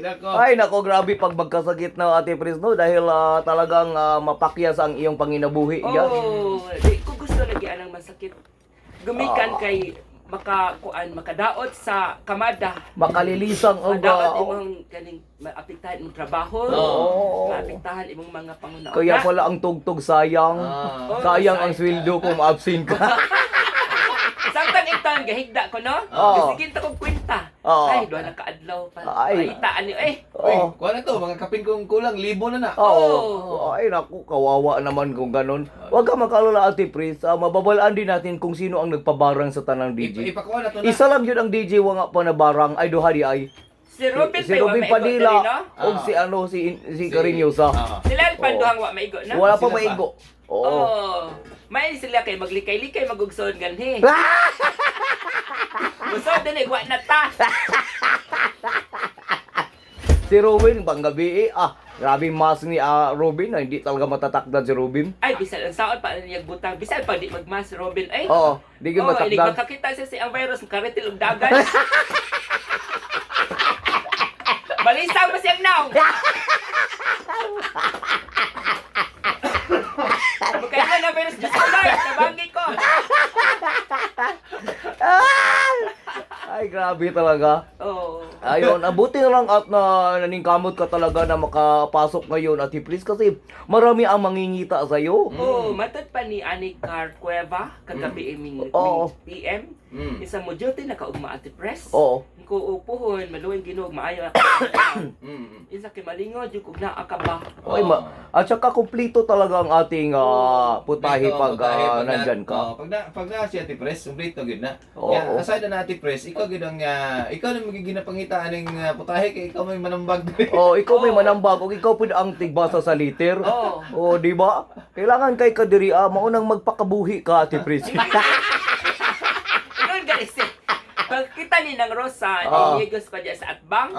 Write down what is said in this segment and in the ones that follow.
nako. Ay, nako, grabe pag magkasakit na Ate Pris, no? Dahil talagang mapakyas ang iyong panginabuhi. Yan. Di ko gusto lagi anang masakit. Gumikan kay makadaot sa kamada. Makalilisang ang Madaot imong kaning maapektahan imong trabaho. Oo. Maapektahan imong mga pangunauna. Kaya pala ang tugtog sayang. Sayang ang sweldo kung absent ka. Samtang iton gahigda ko no. Oo. Sige ta kog kwenta. Oo. Ay, do na kaadlaw pa. Ay. Itaan niyo Uy, Oo. kuha na to, mga kapin kong kulang, 1,000 na na. Oo. Ay, naku, kawawa naman kung ganun. Huwag ka makalala, Ate Pris. Mababalaan din natin kung sino ang nagpabarang sa tanang DJ. Ipakuha na to na. Isa lang yun ang DJ wa nga pa na barang. Ay, duha di ay. Si Robin Si Robin Padilla. O si ano, si Cariñosa. Sila panduhang wa maigo na. Wala pa Sila pa. maigo. Oo. Oh. May sila kay maglikay-likay magugsoon ganhi. Usod din wa na ta. Si Robin, panggabi grabe mas ni Robin. Hindi talaga matatakdan si Robin. Ay bisan ang saon pa niyag butang bisan pa di magmas Robin ay. Oo, di ka Hindi matakdan. makakita siya si ang virus karitil og dagan. Balisaw mo siyang naong. Magkailan na virus Diyos ko Lord, nabangi ko. Ay, grabe talaga. Oo. Ayun, abuti na lang at naningkamot ka talaga na makapasok ngayon, Ate Pris, kasi marami ang mangingita sa'yo. Oo, matod pa ni Ani Car Cueva kagabi iming Oo. PM. Isa mo duty nakaugma Ate Press. Oo. Ko upuhon, maluwing ginog, maayo ako. Isa kay malingod, yung kung naa ka ba? Okay, at saka kumpleto talaga ang ating putahe pag nandyan ka. Pag na si Ate Press, kumplito gid na. Oo. Kaya aside na Ate Press, ikaw gid ang ikaw na magiging napangitaan ng putahe kay ikaw may manambag. Oh, ikaw may manambag, o ikaw pwede ang tigbasa sa liter. Oo. Oh, di ba? Kailangan kay kadiri, maunang magpakabuhi ka, Ate Pris. Yun guys, pagkita ni ng Rosa, niyigos pa dyan sa atbang.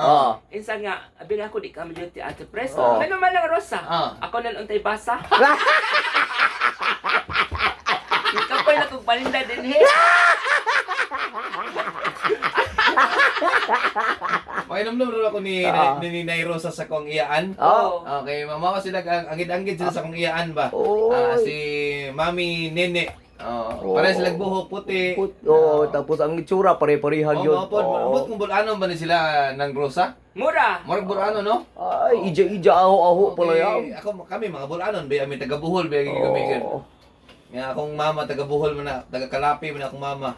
Insa nga, abi na ako di ka duty Ate Press. Oo. Ano man lang Rosa? Ah. Ako na untay basa. Ikaw pa na kong paninda din he. Mainom-nom rin ako ni Nay Rosa sa kong iyaan. Oo. Okay, mama ko sila angid-angid sila sa kong iyaan ba. Oy. Si Mami Nene. Pare sila buhok puti. Tapos ang itsura, pare-parehan yun. Mabot kung bulano ba ni sila ng Rosa? Mura. Marag bulano no? Ay, ija-ija, aho-aho pala yan. Kami mga bulanon, kami taga Buhol, kami. Nga akong mama taga Buhol man na, taga Kalapi man akong mama.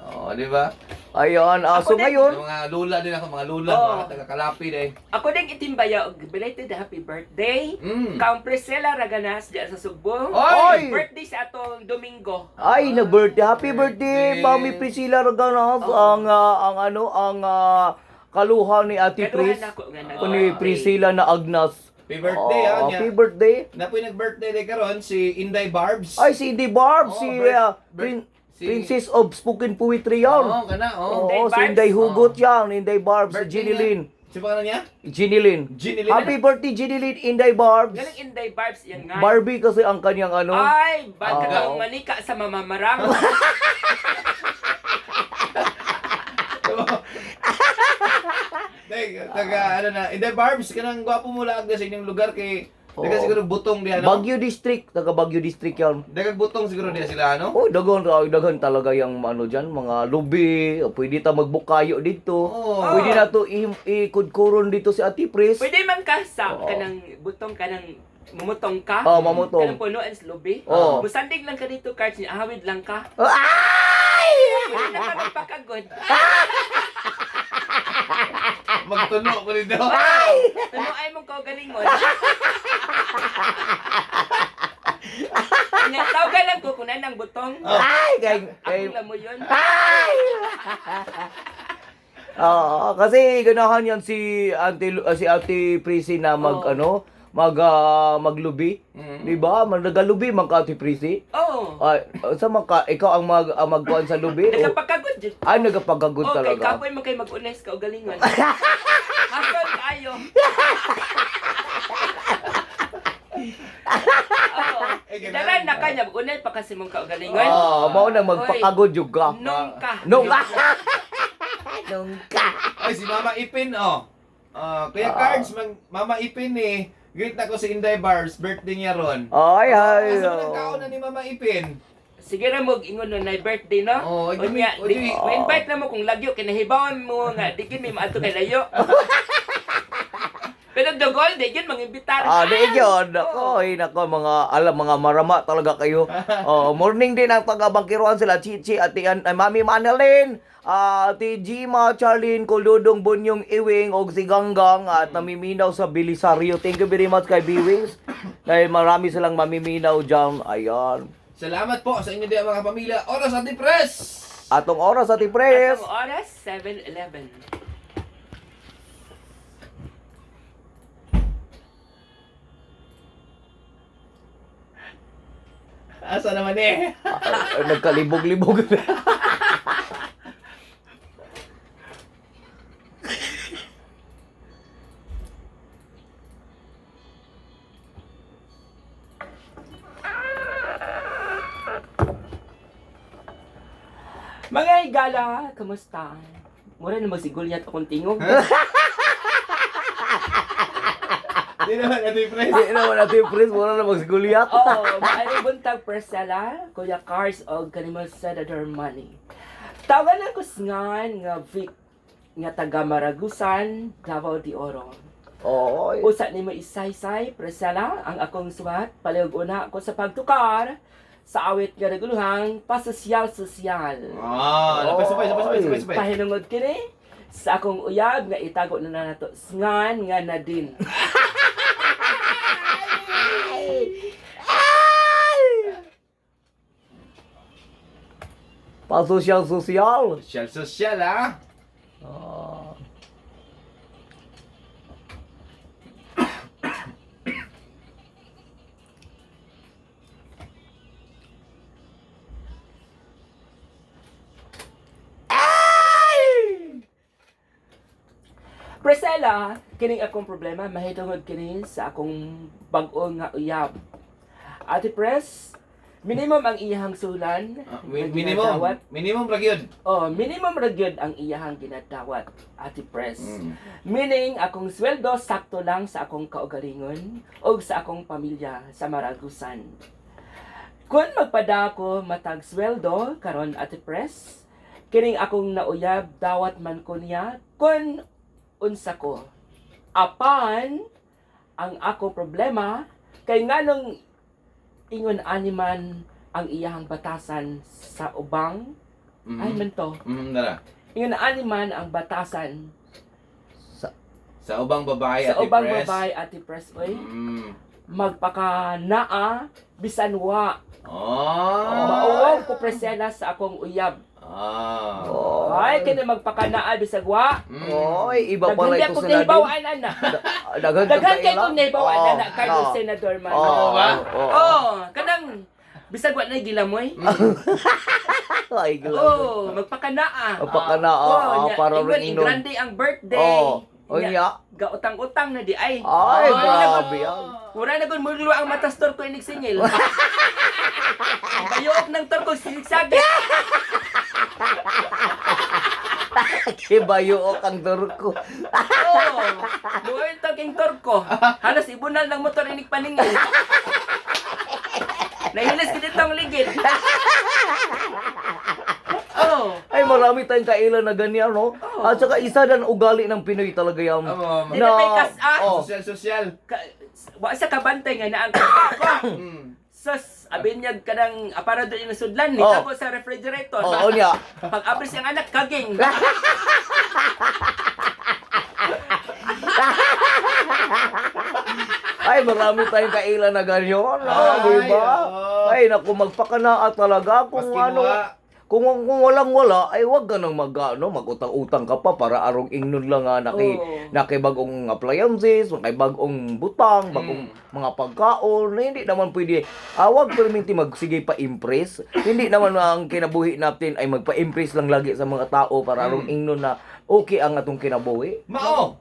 Di ba? Ayan, so din. ngayon, Mga lula din ako, mga lula, mga taga Kalapi din. Ako din itimbaya og belated happy birthday. Mm. Kang Priscilla Raganas diya sa Sugbo. Oy! Birthday sa atong Domingo. ay, nag-birthday. Happy birthday, Mami Priscilla Raganas. Ang kaluha ni Ate Pris. Kaduhan ako nga Ni Priscilla na Agnas. Happy birthday, niya. Happy birthday. Napoy nag-birthday day karon si Inday Barbs. Ay, si Inday Barb, Oo, si si- Princess of Spoken Poetry yan. Kana, Oo, Inday si Barbs. Inday Hugot yan, Inday Barb, si Birthday Ginny niya. Lynn. Si pangalan niya? Ginny Lynn. Ginny Lynn. Happy birthday, Ginny Lynn, Inday Barbs. Galing Inday Barbs yang nga. Barbie kasi ang kanyang ano. Ay, ba't Oo. kang manika sa mamamarang? Taga ano na, Inday Barbs kanang gwapo mo laag sa inyong lugar kay daga Oo. siguro butong di ano. Baguio District, taga Baguio District yan. Dagang butong siguro di sila ano. Oh, dagan talaga yung ano dyan, mga lubi. Pwede ta magbukayo dito. Oo. Pwede na to ikudkuron dito si Ate Pris. Pwede man ka sa Oo. kanang butong kanang mumutong ka. Oh, mamutong. Kanang punuan sa lubi. Oo. Musandig lang ka dito cards niya, ahawid lang ka. Ay! Pwede na ka magpakagod. Magtuno ko dito. Ano ay mong kaugalingon? Tawag lang ko kunan ng butong. Ay! Ako lang mo yun. Ay! Kasi ganahan yan si Ate Prissy na maglubi. Di ba? Nagalubi man ka Ate Prissy. Oo. Ay, sa ikaw ang magkuhan sa lubi. O, Nagapagkagod dyan. ay nagapagagod Okay, talaga. kapoy mo kayo mag-unes ka o galingon. Hasol kayo. Daran na kanya, mag-unes pa kasi mong kaugalingon. Mao na magpakagod jud ka. Nung ka. Nung ka. Nung ka. Ay si Mama Ipin oh. Kuya Cards, Mama Ipin eh. Greet na ko si Inday Bars, birthday niya ron. Ay, ay. Asa man ang kaon na ni Mama Ipin? Sige na mo ingon na birthday no. Oh, Unya, invite na mo kung lagyo kinahibawan mo nga di kini maato kay layo. Pero dugol di gyud mangimbitar. Di yun. Ako, mga marama talaga kayo. Morning din ang taga-bangkiruan sila. Chichi, ati Mami Manilyn, ati Gima, Charlene, Kuludong, Bunyong, Iwing, og si Ganggang, at namiminaw sa Belisario. Thank you very much kay B-Wings. Dahil marami silang mamiminaw dyan. Ayan. Salamat po sa inyo din mga pamilya. Oras at Press! Atong oras at i-press. Atong oras 7:11. Asa naman eh? Nagkalibog-libog. Mga higala, kamusta? Mura na magsigulyat akong tingog. Di naman at Press. Hindi naman natin i-press. Wala na magsigulyat. Maayong buntag Priscilla, Kuya Cars o kanimo Senator Money. Tawagan ako ngan nga Vic nga taga Maragusan, Davao de Oro. Oy. Usa nimo isaysay Priscilla ang akong suwat palihog una ako sa pagtukar sa awit nga naguluhang pasosyal-sosyal. Sabay. Pahinungod kini sa akong uyab nga itago na nato ngan nga Nadine. Pasosyal-sosyal. Sosyal ah. Priscilla, kining akong problema mahitungod kini sa akong bag-o nga uyab. Ate Pres, minimum ang iyahang sulan. Minimum ra gyud. Minimum ra gyud ang iyahang ginadawat, Ate Pres. Meaning akong sweldo sakto lang sa akong kaugalingon o sa akong pamilya sa Maragusan. Kung magpadako matag sweldo karon, Ate Pres, kining akong nauyab dawat man ko niya kun unsa ko. Apan ang ako problema kay nganong ingon animan ang iyahang batasan sa ubang ay man to. Dara. Ingon animan ang batasan Sa ubang babae sa at ubang Press. babae, Ate Pres oy. Magpakanaa bisan wa. Mauwaw ko Priscilla sa akong uyab. Ay, kaya magpakanaa bisag wa. Oy, iba pala Daghan ito ko sa Nadine. nahibawaan ana. Daghan kay kong nahibawaan ana kayo Senador man. Kanang bisag wa na gilamoy. Ay, galaw. Magpakanaa. Magpakanaa, para rin ring nun. grande ang birthday. Niya. Gautang-utang na di ay. Ay, grabe yan. Mura na gun murlo ang matastor ko inig singil. Bayok ng torko sigsagit. Kibayo ang turko. Luwin king torko. Halos ibunal ng motor inig paningil. Nahilis ko dito ang ligid. Ay, marami tayong kailan na ganyan, no? At saka isa dan ugali ng Pinoy talaga yan. Di na may kas-a. Sosyal. Wa sa kabantay nga na ang torko. Sus, abinyag ka ng aparador yung sudlan, nitago sa refrigerator. Oo niya. Pag abris yung anak, kaging. Ay, marami tayong kailan na ganyan, no? Diba? Ay, naku, magpakanaa talaga kung ano. Kung walang wala, ay wag ka nang mag-utang-utang ka pa para arong ingnon lang nga nakibagong appliances, nakibagong butang, bagong mga pagkaon, na hindi naman pwede. Wag perminti magsige pa-impress. Hindi naman ang kinabuhi natin ay magpa-impress lang lagi sa mga tao para arong ingnon na okay ang atong kinabuhi. Mao!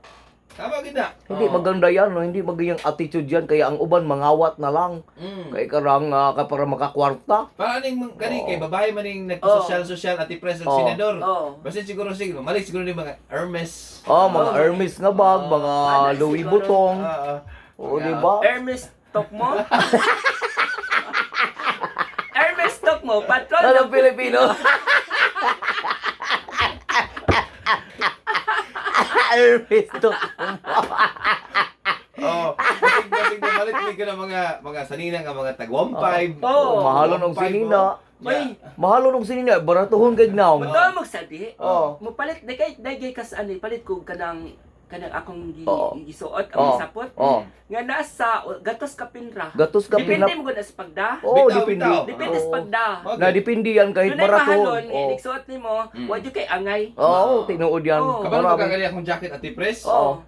Tama gina. Hindi maganda yan, no? Hindi magandang attitude yan. Kaya ang uban, mangawat na lang. Kaya karang para makakwarta. Para aning kani kay babae man ning nagsosyal ati pres og Oh. senador. Oh. Basta siguro mali siguro ni mga Hermes. Mga Hermes nga bag, mga Ano, Louis siguro. Vuitton. Ah, O, di ba? Hermes stock mo? Hermes stock mo, patron Ano ng Pilipino? Hermes to. Oh, basig malit mi kana mga sanina nga mga tag 1.5. Oh. Mahalon ng 1.5, sinina. Uy, Mahalon ng sinina. Baratuhon kay gnaw. Bato magsadi. Oh. Mo palit dagay kas ani palit ko kanang akong Oo. gisuot Oo. ang sapot Oh. nga nasa gatos ka pinra. Gatos ka Depende pinap. mo gud sa pagda. Oh, Bitaw, depende. bitaw. Depende sa pagda. Na depende yan kahit Dunay barato. mahalon nga Oh. nigsuot nimo, wa jud kay angay. Oo, tinuod yan. Oo. Kabalo Marami. ka gali akong jacket ati pres. Oo.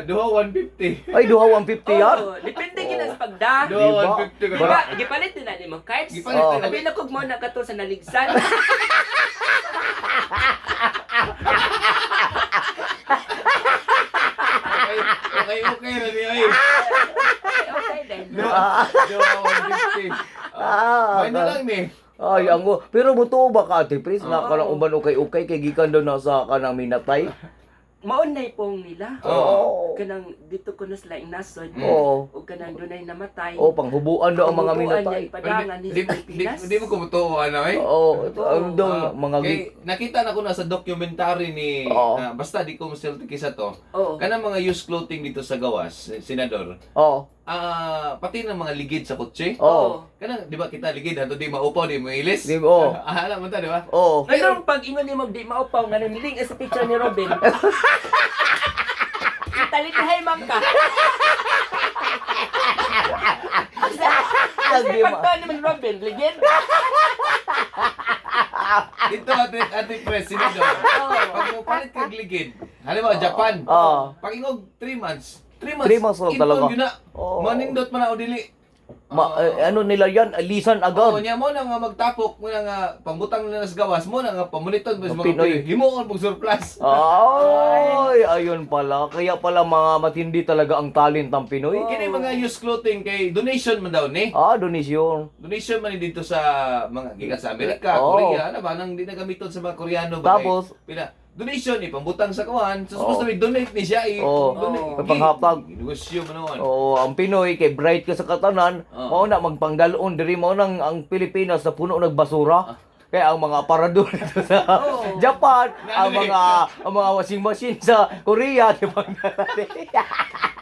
Duha 150. Ay, duha 150 yan. Oh, depende gina sa pagda. Duha Diba? 150 ka. Diba, gipalit din na nimo kites. Gipalit Oh. na Abi na kog mo na kato sa naligsan. Okay na ni ay. Okay din. Duha 150. Ah, May na lang ni. Ay, pero mutuo ba ka, Ate Pris? Nga ka lang uban ukay-ukay, kay gikan daw na sa kanang minatay. Maunay pong nila. Oo. Kanang dito ko na sila inasod. Oo. O kanang dunay namatay. Oh, panghubuan daw ang mga Panghubuan minatay. niya, Padangan ni Di Pilipinas. mo kumutuo ano eh. Oo, ano daw, mga Kay nakita na ko na sa documentary ni Oo. basta di ko masilti kisa to. Oo. Kanang mga used clothing dito sa gawas, senador. Oo. Pati ng mga ligid sa kotse. Oo. Kanang di ba kita ligid hanto di maupaw di mo ilis. Di oo. Alam mo ta di ba? Oo. Pero pag ingon ni mo di maupaw nga niling sa picture ni Robin. Talitahay man ka. Kasi Lagi pagka naman Robin, ligid. Dito ati pres senador. Pag mo palit kag ligid. Halimbawa Japan. Oo. Pag ingog 3 months. 3 3 months lang talaga. Yun na. Oo. Manindot man na o dili. Ano nila yan? Lisan Oo, agad. niya mo na nga magtapok mo na nga pambutang na nas gawas mo na nga pamuniton mo sa mga Pinoy. Pinoy. Himuon pag surplus. Ay, ayun pala. Kaya pala mga matindi talaga ang talent ng Pinoy. Kini mga used clothing kay donation man daw ni. Donation. Donation man ni dito sa mga gikan sa Amerika, Oo. Korea, ano ba nang di na gamiton sa mga Koreano ba? Tapos, pila donation ni pambutang sa kuan. So supposed to be donate ni siya Oo. donate. May panghapag. Negosyo man noon. Oo, ang Pinoy kay bright ka sa katanan, Oo. mao na magpangdalon diri mao nang ang Pilipinas na puno nagbasura. Kaya ang mga aparador dito sa Oo. Japan, ang Nani? mga washing machine sa Korea, di ba?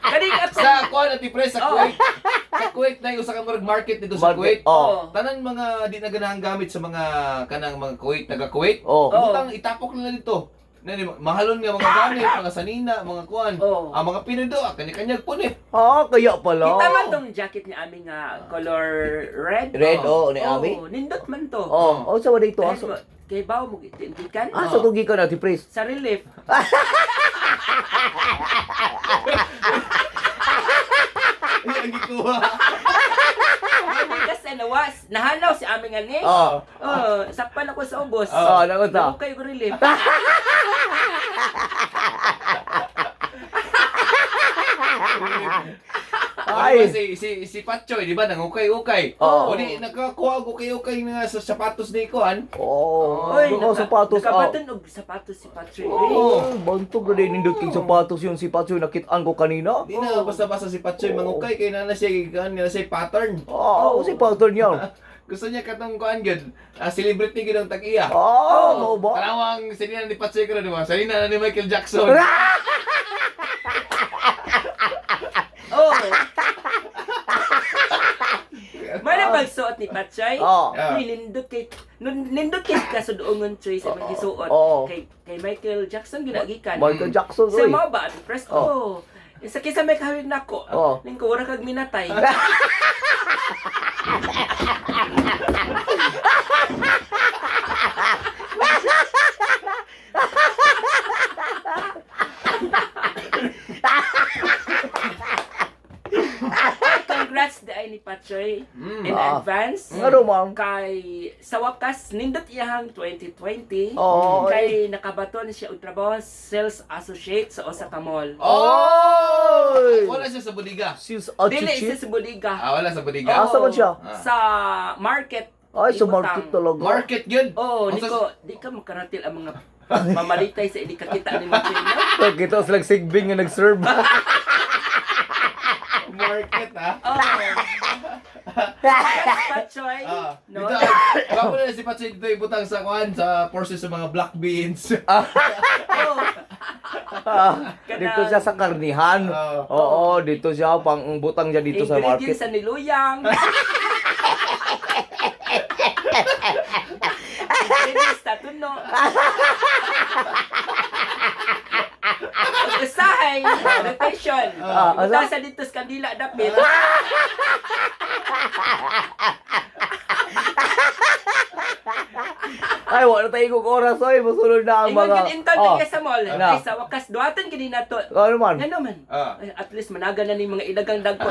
Kaning at Sa kuan at press sa Oo. Kuwait. Sa Kuwait na yung usa ka murag market dito sa Kuwait. Oh. Tanan mga di na ganahang gamit sa mga kanang mga Kuwait, taga Kuwait. Oh. Butang itapok nila dito. Nani mahalon nga mga gamit, mga sanina, mga kuan. Oo. Ang mga pinudo, kanya-kanyang punit. Kaya pala. kita man tong jacket ni aming color red. Red, Oo. ni Ami. Nindot man to. Sa wala ito. Dahil kay bawo mo gitindikan. Sa tugi ka na, Pris. Sa relief. Ang gikuha. Kami kasi nawas. Nahanaw si aming ani. Oo. Sakpan ako sa ubos. Naman ta. Ako kayo relief. Ay, Ay. si Patchoy, di ba, nangukay-ukay. Oo. O di, nakakuha ko ukay nga sa sapatos ni Kuan. Oy, Mga sapatos. Nakabatan og sapatos si Patrick. Oo. Bantog na din nindot king sapatos yung si Patsoy nakitaan ko kanina. Di na basta-basta si Patchoy mangukay, kaya na siya, pattern. Si pattern yan. Gusto niya katong Kuan yun, celebrity yun ang tag-iya. Mo ba? Kalawang sinina ni Patchoy ko na, di ba? Salina na ni Michael Jackson. Oh. Mara pagsuot ni Patchay. Yeah. Nindot kay kasuduongon Choy sa mga gisuot. Oo. Kay Michael Jackson ginagikan. Michael Jackson, Sa oy. mao ba press ko. Isa kisa may kahawig nako. Oo. Lingko wala kag minatay. Congrats dai ni Patchay in advance. Ano, ma'am? Kay sa wakas nindot iyahang 2020 Oo. kay nakabaton siya og trabaho sales associate sa usa ka mall. Oy! Wala siya sa bodega. Sis Dili siya Achichi. sa bodega. Wala sa bodega. Asa man siya? Sa market. Ay, sa Ibutang. market talaga. Market yun. Oh, Ang Nico, di ka makaratil ang mga mamalitay sa hindi kakita ni Machino. Kita silang sigbing nga nag-serve. Market, ha? Oh. Patsoy. No. Dito, bago na si Patsy dito ibutang sa kuhan, sa portion sa mga black beans. Oh. Dito siya sa karnihan. Oo, dito siya pang butang siya dito sa market. Ingredients sa niluyang. Ingredients sa tuno. Usahay, rotation. asa? Sa dito sa kandila dapit. Ay, wala tayo kong oras, oy. Masunod na ang Ingon mga... gid inton Oh, kay sa mall. Ano? Ay, sa wakas duhatan gid nato. ano man? Nga naman. Ah. Ay, at least managa na ni mga ilagang dagko.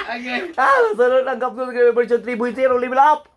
Okay. Masunod ang Kapsul Version 3.0 level up.